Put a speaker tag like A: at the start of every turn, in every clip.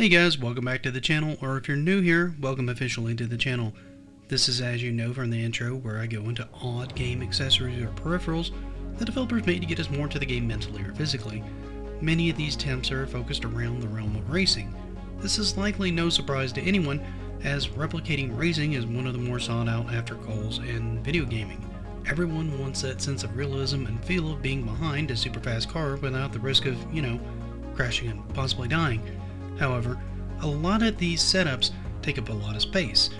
A: Hey guys, welcome back to the channel, or if you're new here, welcome officially to the channel. This is, as you know from the intro, where I go into odd game accessories or peripherals that developers made to get us more into the game mentally or physically. Many of these attempts are focused around the realm of racing. This is likely no surprise to anyone, as replicating racing is one of the more sought out after goals in video gaming. Everyone wants that sense of realism and feel of being behind a super fast car without the risk of, crashing and possibly dying. However, a lot of these setups take up a lot of space,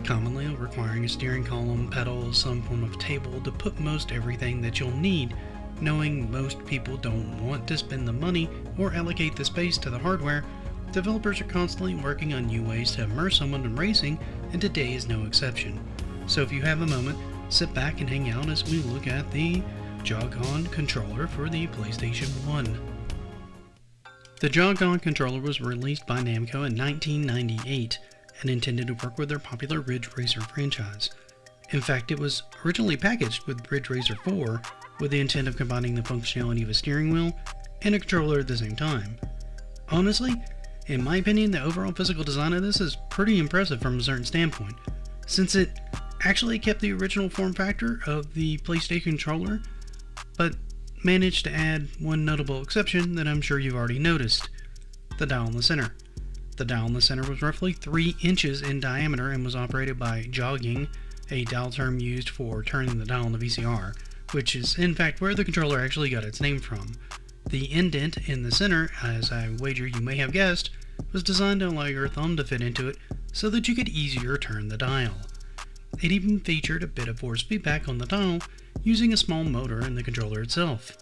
A: commonly requiring a steering column, pedals, some form of table to put most everything that you'll need. Knowing most people don't want to spend the money or allocate the space to the hardware, developers are constantly working on new ways to immerse someone in racing, and today is no exception. So if you have a moment, sit back and hang out as we look at the Jogcon controller for the PlayStation 1. The Jogcon controller was released by Namco in 1998 and intended to work with their popular Ridge Racer franchise. In fact, it was originally packaged with Ridge Racer 4 with the intent of combining the functionality of a steering wheel and a controller at the same time. Honestly, in my opinion, the overall physical design of this is pretty impressive from a certain standpoint, since it actually kept the original form factor of the PlayStation controller, but managed to add one notable exception that I'm sure you've already noticed: the dial in the center. The dial in the center was roughly 3 inches in diameter and was operated by jogging, a dial term used for turning the dial on the VCR, which is in fact where the controller actually got its name from. The indent in the center, as I wager you may have guessed, was designed to allow your thumb to fit into it so that you could easier turn the dial. It even featured a bit of force feedback on the dial using a small motor in the controller itself.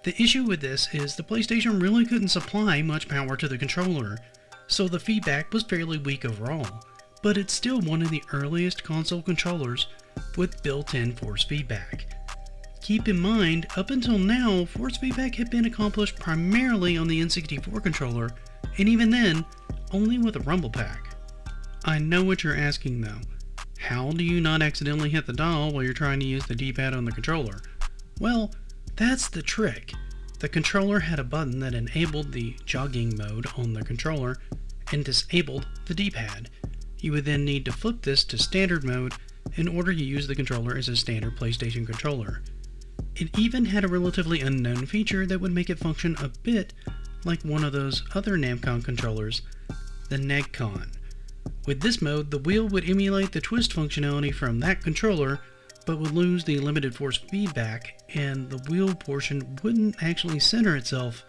A: The issue with this is the PlayStation really couldn't supply much power to the controller, so the feedback was fairly weak overall, but it's still one of the earliest console controllers with built-in force feedback. Keep in mind, up until now, force feedback had been accomplished primarily on the N64 controller, and even then, only with a rumble pack. I know what you're asking though. How do you not accidentally hit the dial while you're trying to use the D-pad on the controller? Well, that's the trick. The controller had a button that enabled the jogging mode on the controller and disabled the D-pad. You would then need to flip this to standard mode in order to use the controller as a standard PlayStation controller. It even had a relatively unknown feature that would make it function a bit like one of those other Namco controllers, the Negcon. With this mode, the wheel would emulate the twist functionality from that controller, but would lose the limited force feedback, and the wheel portion wouldn't actually center itself,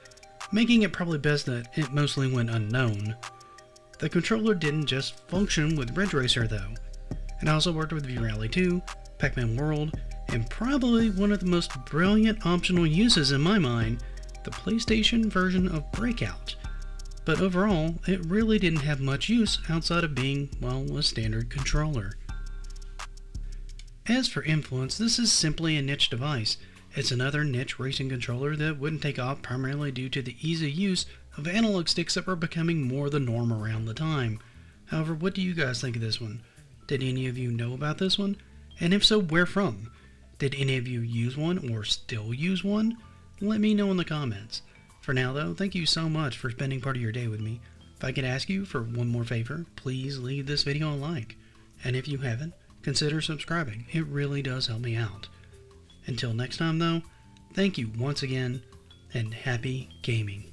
A: making it probably best that it mostly went unknown. The controller didn't just function with Ridge Racer though. It also worked with V-Rally 2, Pac-Man World, and probably one of the most brilliant optional uses in my mind, the PlayStation version of Breakout. But overall, it really didn't have much use outside of being, well, a standard controller. As for influence, this is simply a niche device. It's another niche racing controller that wouldn't take off primarily due to the ease of use of analog sticks that were becoming more the norm around the time. However, what do you guys think of this one? Did any of you know about this one? And if so, where from? Did any of you use one or still use one? Let me know in the comments. For now though, thank you so much for spending part of your day with me. If I could ask you for one more favor, please leave this video a like. And if you haven't, consider subscribing. It really does help me out. Until next time though, thank you once again, and happy gaming.